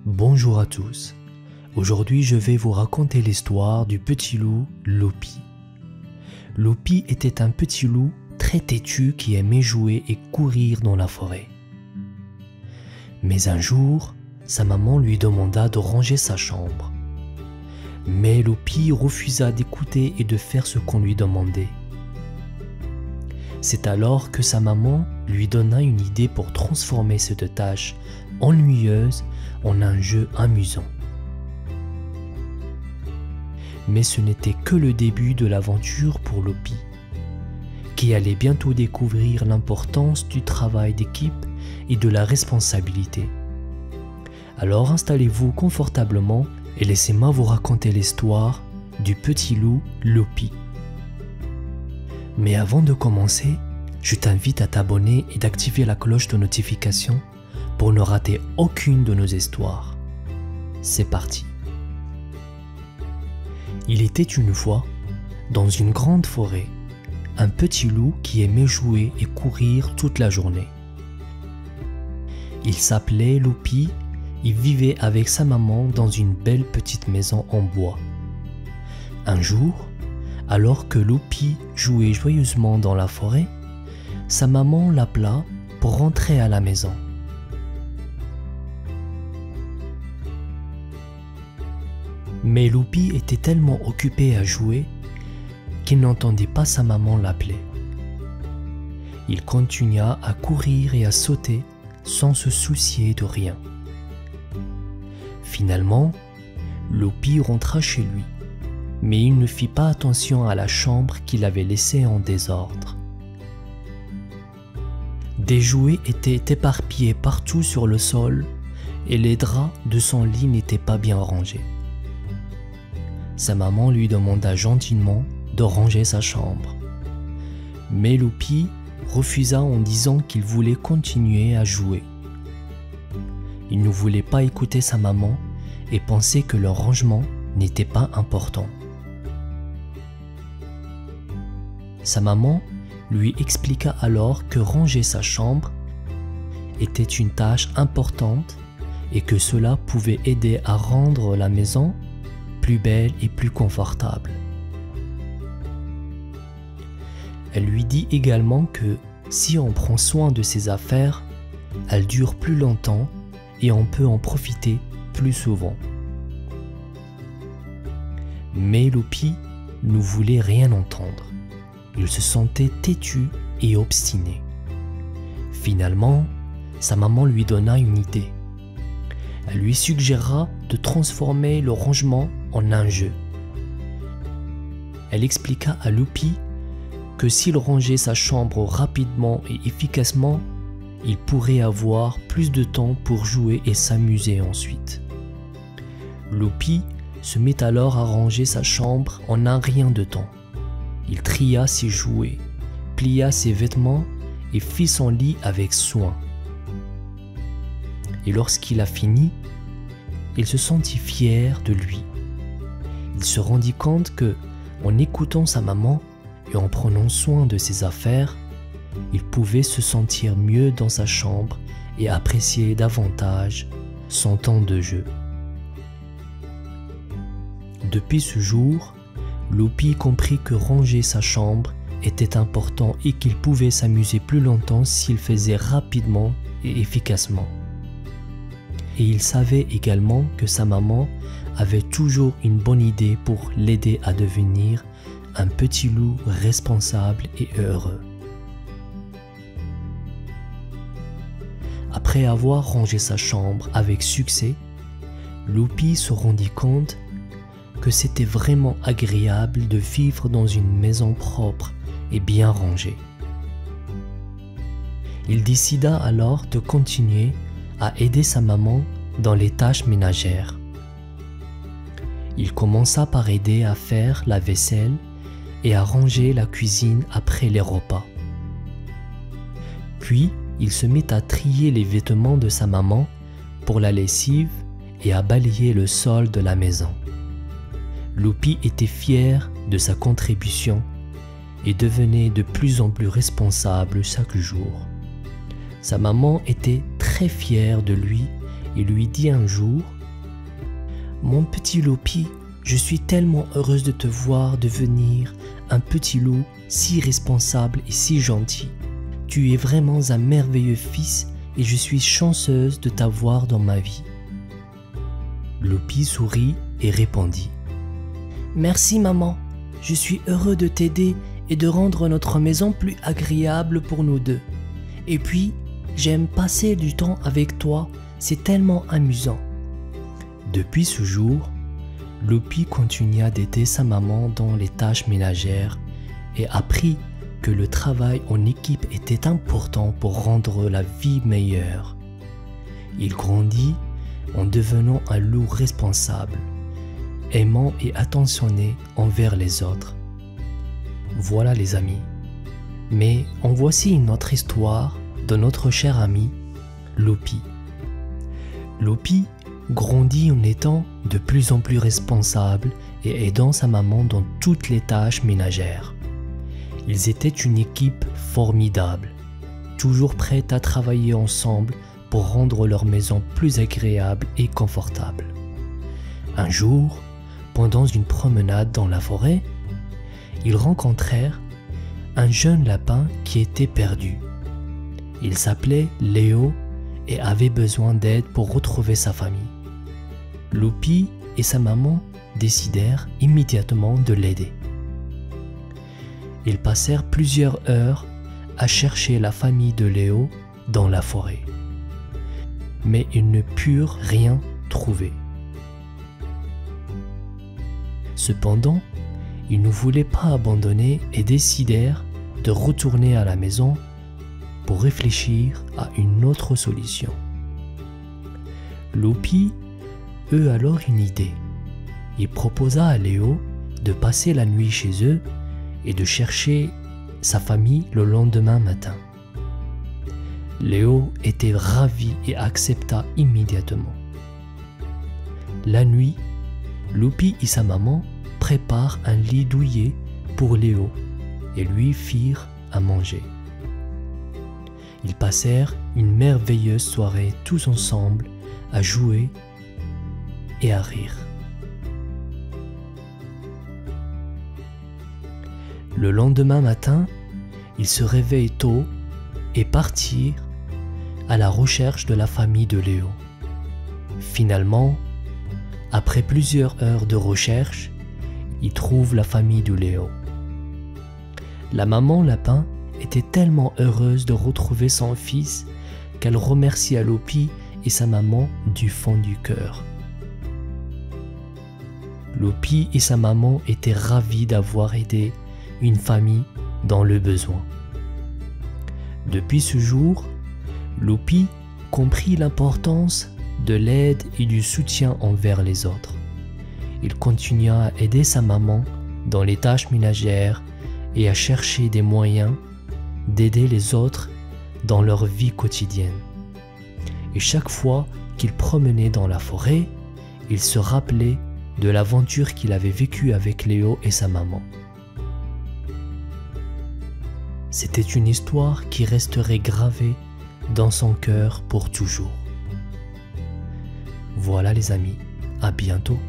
Bonjour à tous. Aujourd'hui, je vais vous raconter l'histoire du petit loup Loupi. Loupi était un petit loup très têtu qui aimait jouer et courir dans la forêt. Mais un jour, sa maman lui demanda de ranger sa chambre. Mais Loupi refusa d'écouter et de faire ce qu'on lui demandait. C'est alors que sa maman lui donna une idée pour transformer cette tâche ennuyeuse en un jeu amusant. Mais ce n'était que le début de l'aventure pour Loupi, qui allait bientôt découvrir l'importance du travail d'équipe et de la responsabilité. Alors installez-vous confortablement et laissez-moi vous raconter l'histoire du petit loup Loupi. Mais avant de commencer, je t'invite à t'abonner et d'activer la cloche de notification pour ne rater aucune de nos histoires. C'est parti. Il était une fois, dans une grande forêt, un petit loup qui aimait jouer et courir toute la journée. Il s'appelait Loupi, il vivait avec sa maman dans une belle petite maison en bois. Un jour, alors que Loupi jouait joyeusement dans la forêt, sa maman l'appela pour rentrer à la maison. Mais Loupi était tellement occupé à jouer qu'il n'entendait pas sa maman l'appeler. Il continua à courir et à sauter sans se soucier de rien. Finalement, Loupi rentra chez lui, mais il ne fit pas attention à la chambre qu'il avait laissée en désordre. Des jouets étaient éparpillés partout sur le sol et les draps de son lit n'étaient pas bien rangés. Sa maman lui demanda gentiment de ranger sa chambre. Mais Loupi refusa en disant qu'il voulait continuer à jouer. Il ne voulait pas écouter sa maman et pensait que le rangement n'était pas important. Sa maman lui expliqua alors que ranger sa chambre était une tâche importante et que cela pouvait aider à rendre la maison plus belle et plus confortable. Elle lui dit également que si on prend soin de ses affaires, elles durent plus longtemps et on peut en profiter plus souvent. Mais Loupi ne voulait rien entendre. Il se sentait têtu et obstiné. Finalement, sa maman lui donna une idée. Elle lui suggéra de transformer le rangement en un jeu. Elle expliqua à Loupi que s'il rangeait sa chambre rapidement et efficacement, il pourrait avoir plus de temps pour jouer et s'amuser ensuite. Loupi se mit alors à ranger sa chambre en un rien de temps. Il tria ses jouets, plia ses vêtements et fit son lit avec soin. Et lorsqu'il a fini, il se sentit fier de lui. Il se rendit compte que, en écoutant sa maman et en prenant soin de ses affaires, il pouvait se sentir mieux dans sa chambre et apprécier davantage son temps de jeu. Depuis ce jour, Loupi comprit que ranger sa chambre était important et qu'il pouvait s'amuser plus longtemps s'il faisait rapidement et efficacement. Et il savait également que sa maman avait toujours une bonne idée pour l'aider à devenir un petit loup responsable et heureux. Après avoir rangé sa chambre avec succès, Loupi se rendit compte que c'était vraiment agréable de vivre dans une maison propre et bien rangée. Il décida alors de continuer à aider sa maman dans les tâches ménagères. Il commença par aider à faire la vaisselle et à ranger la cuisine après les repas. Puis, il se mit à trier les vêtements de sa maman pour la lessive et à balayer le sol de la maison. Loupi était fier de sa contribution et devenait de plus en plus responsable chaque jour. Sa maman était très fière de lui Il lui dit un jour: « Mon petit Loupi, je suis tellement heureuse de te voir devenir un petit loup si responsable et si gentil. Tu es vraiment un merveilleux fils et je suis chanceuse de t'avoir dans ma vie. » Loupi sourit et répondit: « Merci maman, je suis heureux de t'aider et de rendre notre maison plus agréable pour nous deux. Et puis, j'aime passer du temps avec toi, c'est tellement amusant. » Depuis ce jour, Loupi continua d'aider sa maman dans les tâches ménagères et apprit que le travail en équipe était important pour rendre la vie meilleure. Il grandit en devenant un loup responsable, aimant et attentionné envers les autres. Voilà les amis. Mais en voici une autre histoire de notre cher ami Loupi. Loupi grandit en étant de plus en plus responsable et aidant sa maman dans toutes les tâches ménagères. Ils étaient une équipe formidable, toujours prête à travailler ensemble pour rendre leur maison plus agréable et confortable. Un jour, pendant une promenade dans la forêt, ils rencontrèrent un jeune lapin qui était perdu. Il s'appelait Léo et avait besoin d'aide pour retrouver sa famille. Loupi et sa maman décidèrent immédiatement de l'aider. Ils passèrent plusieurs heures à chercher la famille de Léo dans la forêt. Mais ils ne purent rien trouver. Cependant, ils ne voulaient pas abandonner et décidèrent de retourner à la maison pour réfléchir à une autre solution. Loupi eut alors une idée. Il proposa à Léo de passer la nuit chez eux et de chercher sa famille le lendemain matin. Léo était ravi et accepta immédiatement. La nuit, Loupi et sa maman préparent un lit douillet pour Léo et lui firent à manger. Ils passèrent une merveilleuse soirée tous ensemble à jouer et à rire. Le lendemain matin, ils se réveillent tôt et partirent à la recherche de la famille de Léo. Finalement, après plusieurs heures de recherche, ils trouvent la famille de Léo. La maman lapin était tellement heureuse de retrouver son fils qu'elle remercia Loupi et sa maman du fond du cœur. Loupi et sa maman étaient ravis d'avoir aidé une famille dans le besoin. Depuis ce jour, Loupi comprit l'importance de l'aide et du soutien envers les autres. Il continua à aider sa maman dans les tâches ménagères et à chercher des moyens d'aider les autres dans leur vie quotidienne. Et chaque fois qu'il promenait dans la forêt, il se rappelait de l'aventure qu'il avait vécue avec Léo et sa maman. C'était une histoire qui resterait gravée dans son cœur pour toujours. Voilà les amis, à bientôt.